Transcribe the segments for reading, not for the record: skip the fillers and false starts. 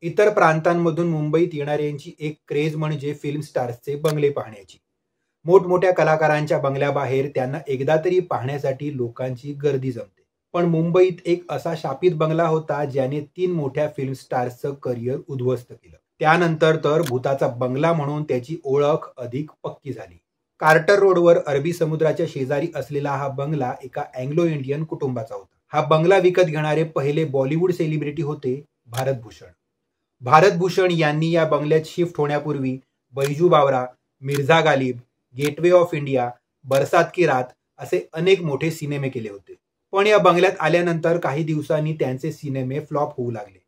इतर प्रांतांमधून मुंबईत येणाऱ्यांची एक क्रेज म्हणजे फिल्म स्टार्सचे बंगले पाहण्याची. मोठमोठ्या कलाकारांच्या बंगल्याबाहेर त्यांना एकदा तरी पाहण्यासाठी लोकांची गर्दी जमते. पण मुंबईत एक असा शापित बंगला होता ज्याने 3 मोठ्या फिल्म स्टार्सचं करिअर उद्ध्वस्त केलं. त्यानंतर तर भूताचा बंगला म्हणून त्याची ओळख अधिक पक्की झाली. कार्टर रोडवर अरबी समुद्राच्या शेजारी असलेला हा बंगला एका अँग्लो इंडियन कुटुंबाचा होता. हा बंगला विकत घेणारे पहिले बॉलिवूड सेलिब्रिटी होते भारत भूषण. भारत भूषण यांनी या बंगल्यात शिफ्ट होण्यापूर्वी Baiju Bawra, Mirza Ghalib, gateway of India, Barsaat ki Raat असे अनेक मोठे सिनेमे केले होते. पण या बंगल्यात आल्यानंतर काही दिवसांनी त्यांचे सिनेमे फ्लॉप होऊ लागले.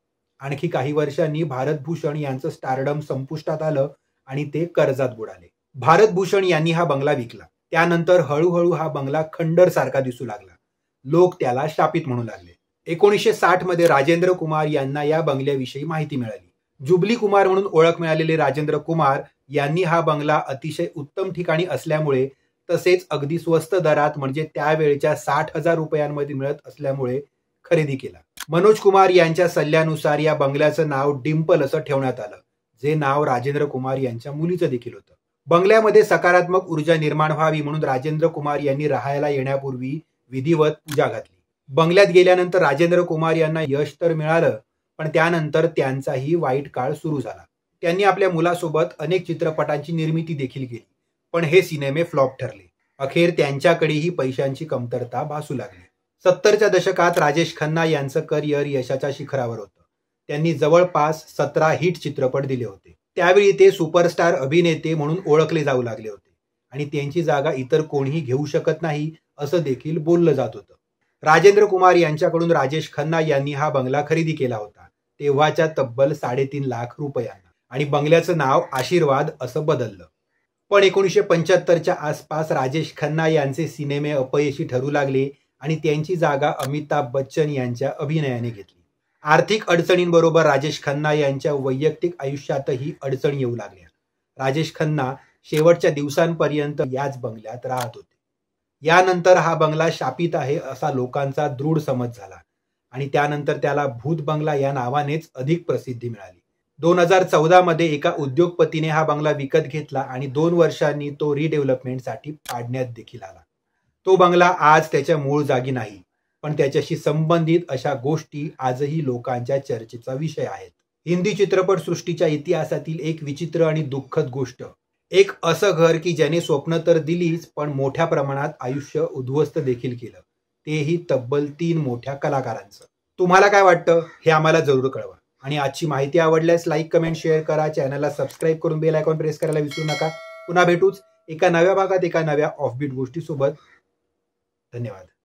आणखी काही वर्षांनी भारत भूषण यांचं स्टारडम संपुष्टात आलं आणि ते कर्जात बुडाले. भारत भूषण यांनी हा बंगला विकला. त्यानंतर हळूहळू हा बंगला खंडर सारखा दिसू लागला. लोक त्याला शापित म्हणू लागले. 1960 मध्ये राजेंद्र कुमार यांना या बंगल्याविषयी माहिती मिळाली. जुबली कुमार म्हणून ओळख मिळालेले राजेंद्र कुमार यांनी हा बंगला अतिशय उत्तम ठिकाणी असल्यामुळे तसेच अगदी स्वस्त दरात म्हणजे त्यावेळच्या 60,000 रुपयांमध्ये मिळत असल्यामुळे खरेदी केला. मनोज कुमार यांच्या सल्ल्यानुसार या बंगल्याचं नाव डिम्पल असं ठेवण्यात आलं, जे नाव राजेंद्र कुमार यांच्या मुलीचं देखील होतं. बंगल्यामध्ये सकारात्मक ऊर्जा निर्माण व्हावी म्हणून राजेंद्र कुमार यांनी राहायला येण्यापूर्वी विधिवत पूजा घातली. बंगल्यात गेल्यानंतर राजेंद्र कुमार यांना यश तर मिळालं, पण त्यानंतर त्यांचाही वाईट काळ सुरू झाला. त्यांनी आपल्या मुलासोबत अनेक चित्रपटांची निर्मिती देखील केली, पण हे सिनेमे फ्लॉप ठरले. अखेर त्यांच्याकडेही पैशांची कमतरता भासू लागली. 70च्या दशकात राजेश खन्ना यांचं करिअर यशाच्या शिखरावर होतं. त्यांनी जवळपास 17 हिट चित्रपट दिले होते. त्यावेळी ते सुपरस्टार अभिनेते म्हणून ओळखले जाऊ लागले होते आणि त्यांची जागा इतर कोणीही घेऊ शकत नाही असं देखील बोललं जात होतं. राजेंद्र कुमार यांच्याकडून राजेश खन्ना यांनी हा बंगला खरेदी केला होता, तेव्हाच्या तब्बल 3.5 लाख रुपयांना, आणि बंगल्याचं नाव आशीर्वाद असं बदललं. पण 1975च्या आसपास राजेश खन्ना यांचे सिनेमे अपयशी ठरू लागले आणि त्यांची जागा अमिताभ बच्चन यांच्या अभिनयाने घेतली. आर्थिक अडचणींबरोबर राजेश खन्ना यांच्या वैयक्तिक आयुष्यातही अडचणी येऊ लागल्या. राजेश खन्ना शेवटच्या दिवसांपर्यंत याच बंगल्यात राहत होते. यानंतर हा बंगला शापित आहे असा लोकांचा दृढ समज झाला आणि त्यानंतर त्याला भूत बंगला या नावानेच अधिक प्रसिद्धी मिळाली. 2014 मध्ये एका उद्योगपतीने हा बंगला विकत घेतला आणि 2 वर्षांनी तो रिडेव्हलपमेंटसाठी पाडण्यात देखील आला. तो बंगला आज त्याच्या मूळ जागी नाही, पण त्याच्याशी संबंधित अशा गोष्टी आजही लोकांच्या चर्चेचा विषय आहेत. हिंदी चित्रपटसृष्टीच्या इतिहासातील एक विचित्र आणि दुःखद गोष्ट, एक असं घर की ज्याने स्वप्न तर दिलीच पण मोठ्या प्रमाणात आयुष्य उद्ध्वस्त देखील केलं, तेही तब्बल 3 मोठ्या कलाकारांचं. तुम्हाला काय वाटतं हे आम्हाला जरूर कळवा. आणि आजची माहिती आवडल्यास लाईक, कमेंट, शेअर करा. चॅनलला सबस्क्राईब करून बेल आयकॉन प्रेस करायला विसरू नका. पुन्हा भेटूच एका नव्या भागात एका नव्या ऑफबीट गोष्टीसोबत. धन्यवाद.